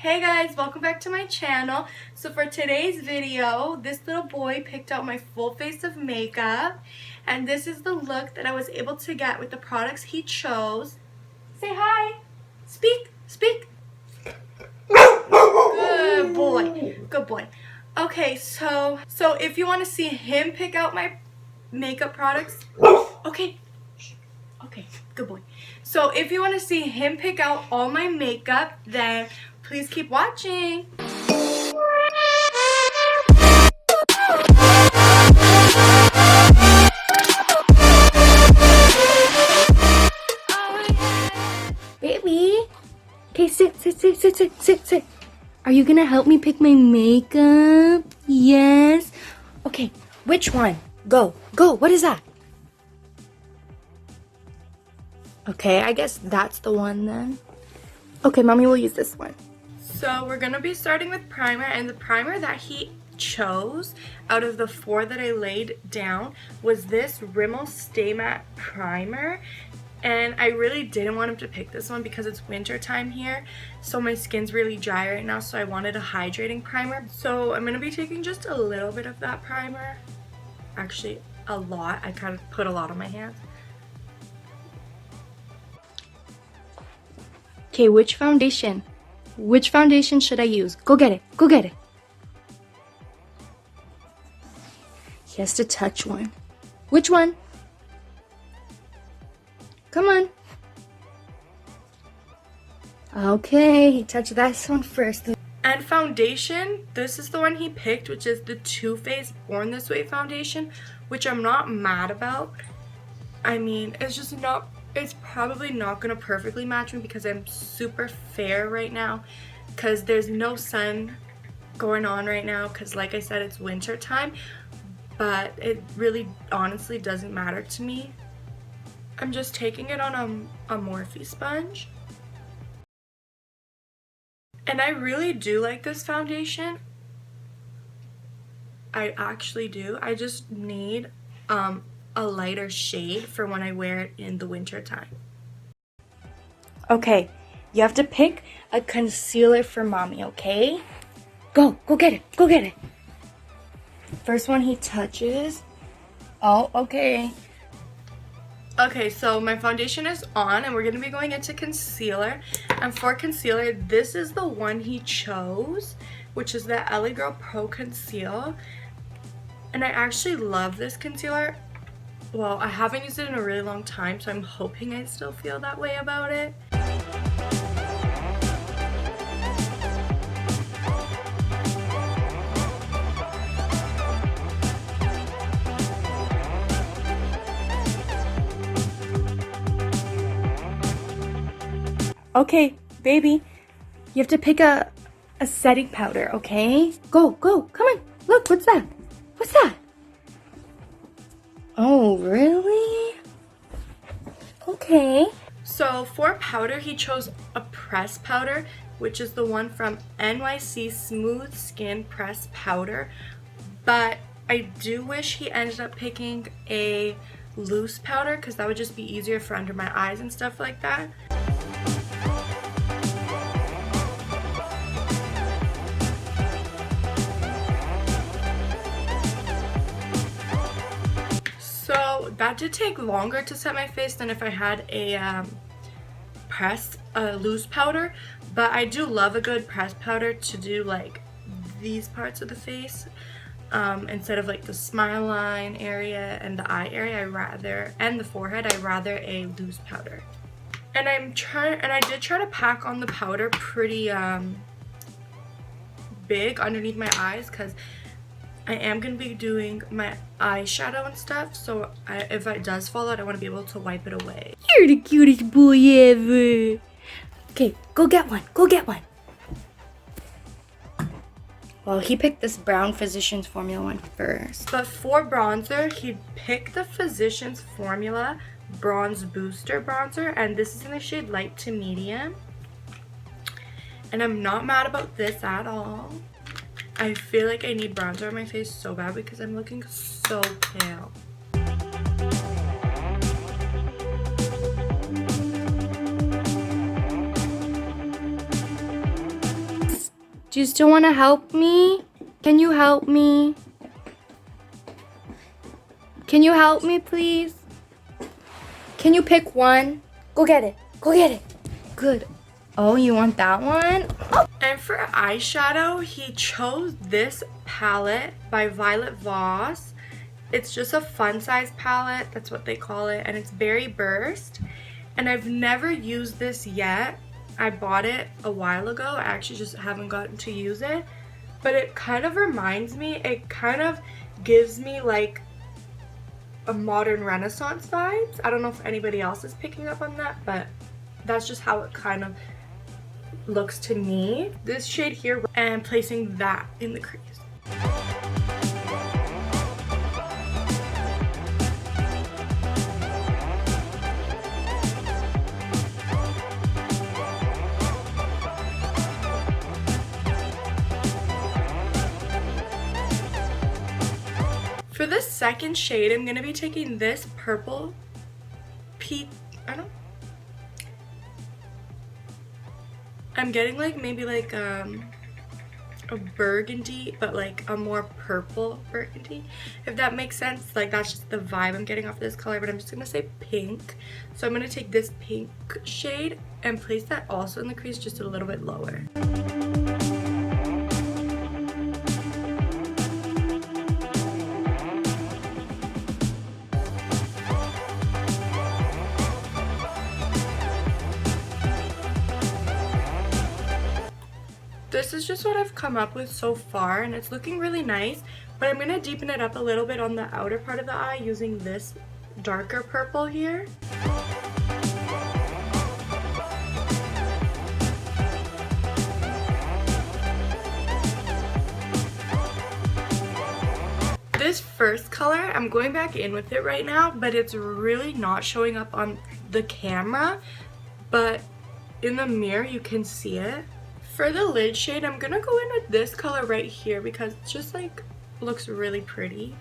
Hey guys, welcome back to my channel. So for today's video, this little boy picked out my full face of makeup, and this is the look that I was able to get with the products he chose. Say hi. Speak. Good boy. Good boy. Okay, so if you want to see him pick out my makeup products, okay, good boy. So if you want to see him pick out all my makeup, then please keep watching. Baby, okay, sit. Are you gonna help me pick my makeup? Yes. Okay, which one? Go. What is that? Okay, I guess that's the one then. Okay, mommy will use this one. So we're gonna be starting with primer, and the primer that he chose out of the 4 that I laid down was this Rimmel Stay Matte primer. And I really didn't want him to pick this one because it's winter time here, so my skin's really dry right now, so I wanted a hydrating primer. So I'm gonna be taking just a little bit of that primer. Actually, a lot. I kind of put a lot on my hands. Okay, which foundation? Which foundation should I use? Go get it. He has to touch one. Which one? Come on. Okay, he touched this one first. And foundation, this is the one he picked, which is the Too Faced Born This Way foundation, which I'm not mad about. I mean, it's probably not going to perfectly match me because I'm super fair right now, because there's no sun going on right now, because like I said, it's winter time, but it really honestly doesn't matter to me. I'm just taking it on a Morphe sponge. And I really do like this foundation. I actually do. I just need a lighter shade for when I wear it in the winter time. Okay, you have to pick a concealer for mommy, okay? Go get it. First one he touches. Oh, okay. Okay, so my foundation is on, and we're going to be going into concealer. And for concealer, this is the one he chose, which is the LA Girl Pro Conceal. And I actually love this concealer. Well, I haven't used it in a really long time, so I'm hoping I still feel that way about it. Okay, baby, you have to pick a setting powder, okay? Go, come on. Look, what's that? Oh, really? Okay. So for powder, he chose a pressed powder, which is the one from NYC Smooth Skin Pressed Powder. But I do wish he ended up picking a loose powder, because that would just be easier for under my eyes and stuff like that. So that did take longer to set my face than if I had a loose powder, but I do love a good pressed powder to do like these parts of the face, instead of like the smile line area and the eye area. And the forehead, I rather a loose powder. And I did try to pack on the powder pretty big underneath my eyes, because I am going to be doing my eyeshadow and stuff, so if it does fall out, I want to be able to wipe it away. You're the cutest boy ever. Okay, go get one. Well, he picked this brown Physicians Formula one first. But for bronzer, he picked the Physicians Formula Bronze Booster Bronzer, and this is in the shade light to medium. And I'm not mad about this at all. I feel like I need bronzer on my face so bad because I'm looking so pale. Do you still want to help me? Can you help me? Can you help me, please? Can you pick one? Go get it. Go get it. Good. Oh, you want that one? Oh. And for eyeshadow, he chose this palette by Violet Voss. It's just a fun size palette. That's what they call it. And it's Berry Burst. And I've never used this yet. I bought it a while ago. I actually just haven't gotten to use it. But it kind of reminds me, it kind of gives me like a modern Renaissance vibes. I don't know if anybody else is picking up on that, but that's just how it kind of looks to me. This shade here, and placing that in the crease. For the second shade, I'm going to be taking this purple I'm getting like maybe like a burgundy, but like a more purple burgundy, if that makes sense. Like that's just the vibe I'm getting off of this color, but I'm just going to say pink. So I'm going to take this pink shade and place that also in the crease just a little bit lower. This is just what I've come up with so far, and it's looking really nice, but I'm going to deepen it up a little bit on the outer part of the eye using this darker purple here. This first color, I'm going back in with it right now, but it's really not showing up on the camera, but in the mirror you can see it. For the lid shade, I'm gonna go in with this color right here because it just like looks really pretty.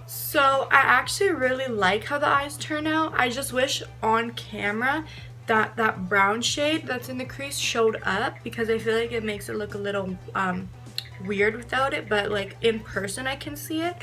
So I actually really like how the eyes turn out. I just wish on camera that that brown shade that's in the crease showed up, because I feel like it makes it look a little weird without it, but like in person I can see it.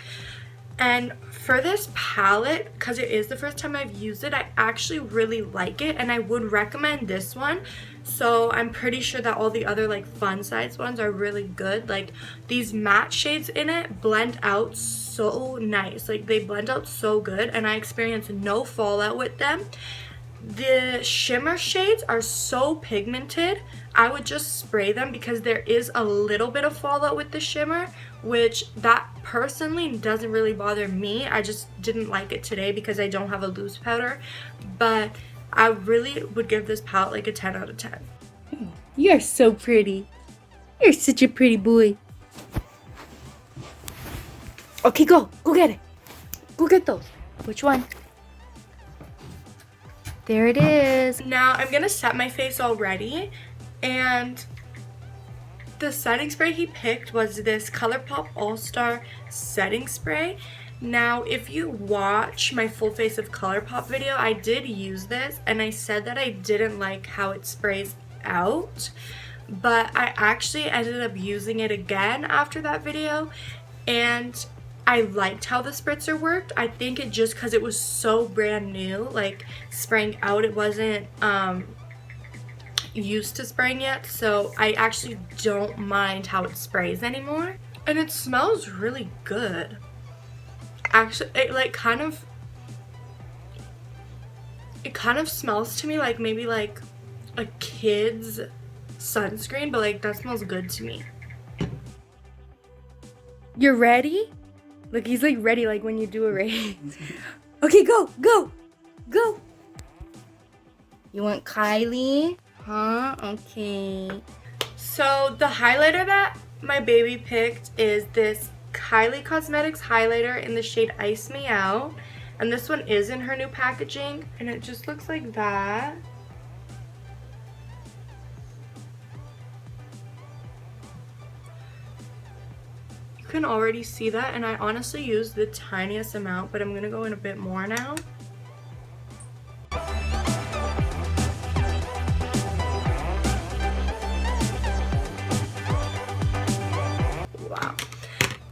And for this palette, because it is the first time I've used it, I actually really like it and I would recommend this one. So I'm pretty sure that all the other like fun size ones are really good. Like these matte shades in it blend out so nice. Like they blend out so good and I experience no fallout with them. The shimmer shades are so pigmented, I would just spray them because there is a little bit of fallout with the shimmer, which that personally doesn't really bother me. I just didn't like it today because I don't have a loose powder, but I really would give this palette like a 10 out of 10. You're so pretty. You're such a pretty boy. Okay, go get it. Go get those. Which one? There it is. Now I'm gonna set my face already, and the setting spray he picked was this ColourPop All-Star setting spray. Now if you watch my full face of ColourPop video, I did use this and I said that I didn't like how it sprays out, but I actually ended up using it again after that video and I liked how the spritzer worked. I think it just because it was so brand new, like spraying out, it wasn't used to spraying yet, so I actually don't mind how it sprays anymore. And it smells really good. Actually, it kind of smells to me like maybe like a kid's sunscreen, but like that smells good to me. You're ready? Look, he's like ready, like when you do a race. Okay, go. You want Kylie? Huh? Okay. So the highlighter that my baby picked is this Kylie Cosmetics highlighter in the shade Ice Me Out. And this one is in her new packaging. And it just looks like that. You can already see that. And I honestly used the tiniest amount, but I'm going to go in a bit more now.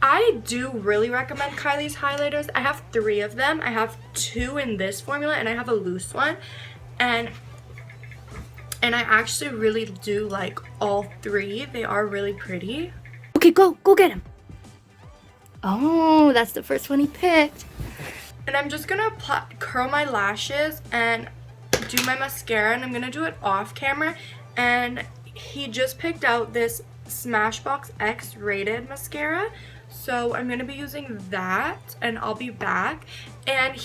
I do really recommend Kylie's highlighters. I have 3 of them. I have 2 in this formula and I have a loose one. And I actually really do like all 3. They are really pretty. Okay, go get him. Oh, that's the first one he picked. And I'm just gonna curl my lashes and do my mascara, and I'm gonna do it off camera. And he just picked out this Smashbox X rated mascara. So I'm going to be using that and I'll be back. And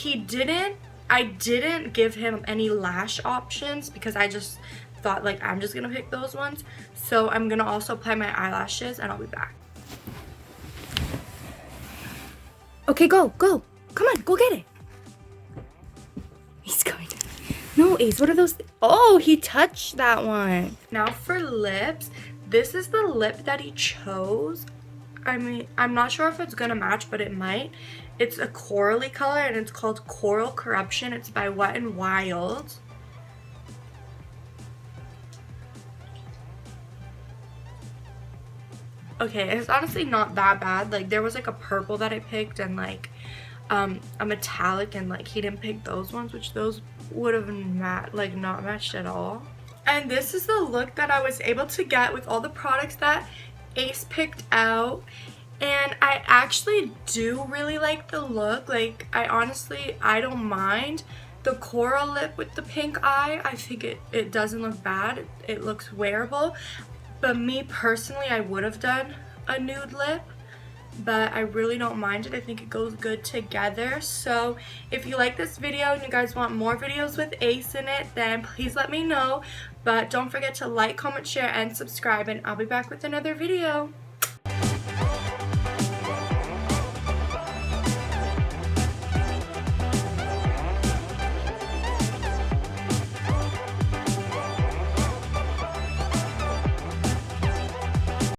I didn't give him any lash options because I just thought like I'm just going to pick those ones. So I'm going to also apply my eyelashes and I'll be back. Okay, go. Come on, go get it. He's going to. No, Ace, what are those? Oh, he touched that one. Now for lips. This is the lip that he chose. I mean, I'm not sure if it's gonna match, but it might. It's a corally color and it's called Coral Corruption. It's by Wet n Wild. Okay, it's honestly not that bad. Like, there was like a purple that I picked and like a metallic, and like he didn't pick those ones, which those would have not matched at all. And this is the look that I was able to get with all the products that Ace picked out. And I actually do really like the look. Like, I don't mind the coral lip with the pink eye. I think it doesn't look bad. It looks wearable. But me personally, I would have done a nude lip, but I really don't mind it. I think it goes good together. So if you like this video and you guys want more videos with Ace in it, then please let me know. But don't forget to like, comment, share, and subscribe, and I'll be back with another video.